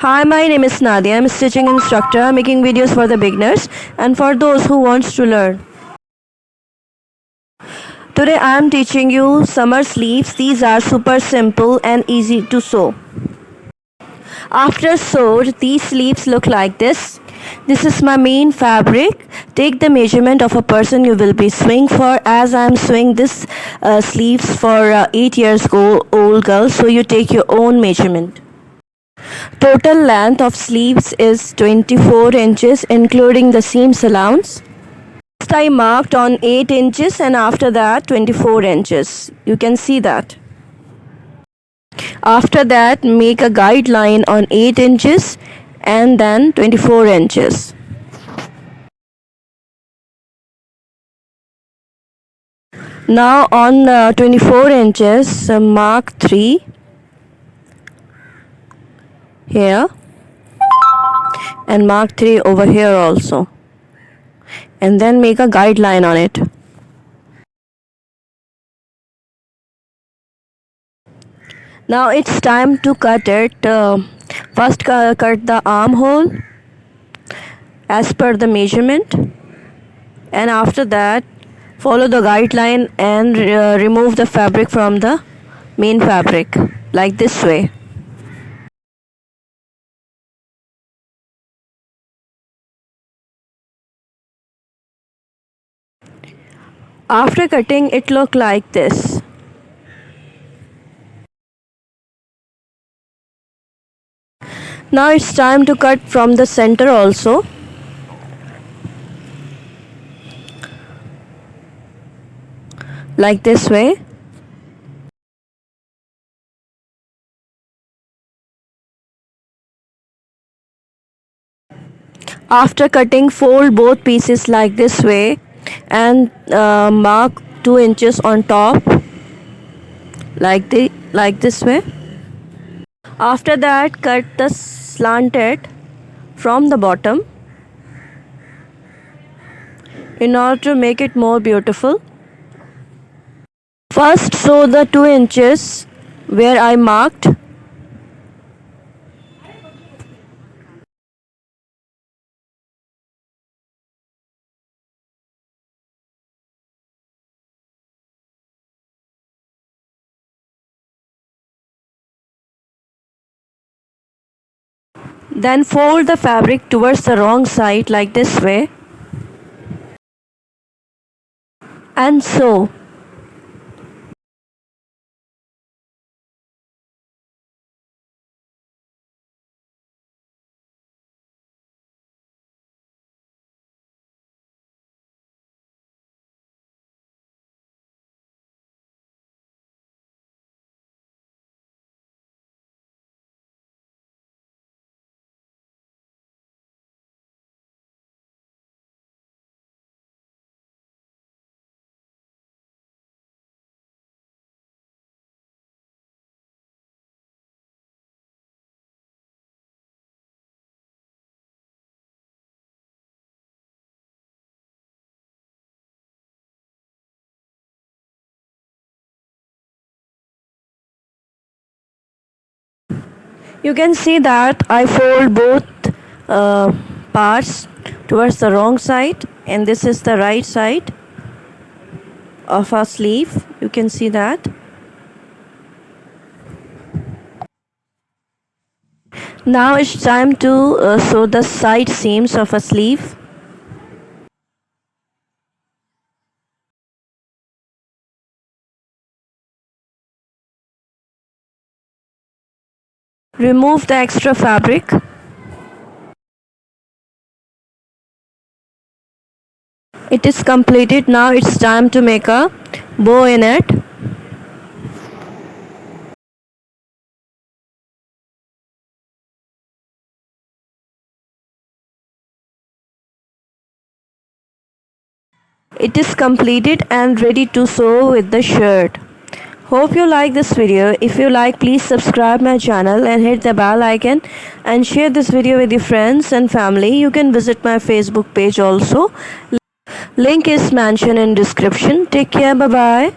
Hi, my name is Nadia. I'm a stitching instructor making videos for the beginners and for those who wants to learn. Today I am teaching you summer sleeves. These are super simple and easy to sew. After sewed, these sleeves look like this. This is my main fabric. Take the measurement of a person you will be sewing for, as I am sewing this sleeves for 8 years old girl, so you take your own measurement. Total length of sleeves is 24 inches including the seams allowance. First I marked on 8 inches and after that 24 inches. You can see that. After that make a guideline on 8 inches and then 24 inches. Now on 24 inches mark 3 here and mark 3 over here also, and then make a guideline on it. Now it's time to cut it. First cut the armhole as per the measurement, and after that follow the guideline and remove the fabric from the main fabric like this way. After cutting, it look like this. Now it's time to cut from the center also. Like this way. After cutting, fold both pieces like this way and mark 2 inches on top like this way. After that cut the slanted from the bottom in order to make it more beautiful. First sew the 2 inches where I marked. Then fold the fabric towards the wrong side like this way and sew. You can see that I fold both parts towards the wrong side, and this is the right side of our sleeve. You can see that. Now it's time to sew the side seams of a sleeve. Remove the extra fabric. It is completed. Now it's time to make a bow in it. It is completed and ready to sew with the shirt. Hope you like this video. If you like, please subscribe my channel and hit the bell icon and share this video with your friends and family. You can visit my Facebook page also. Link is mentioned in description. Take care. Bye bye.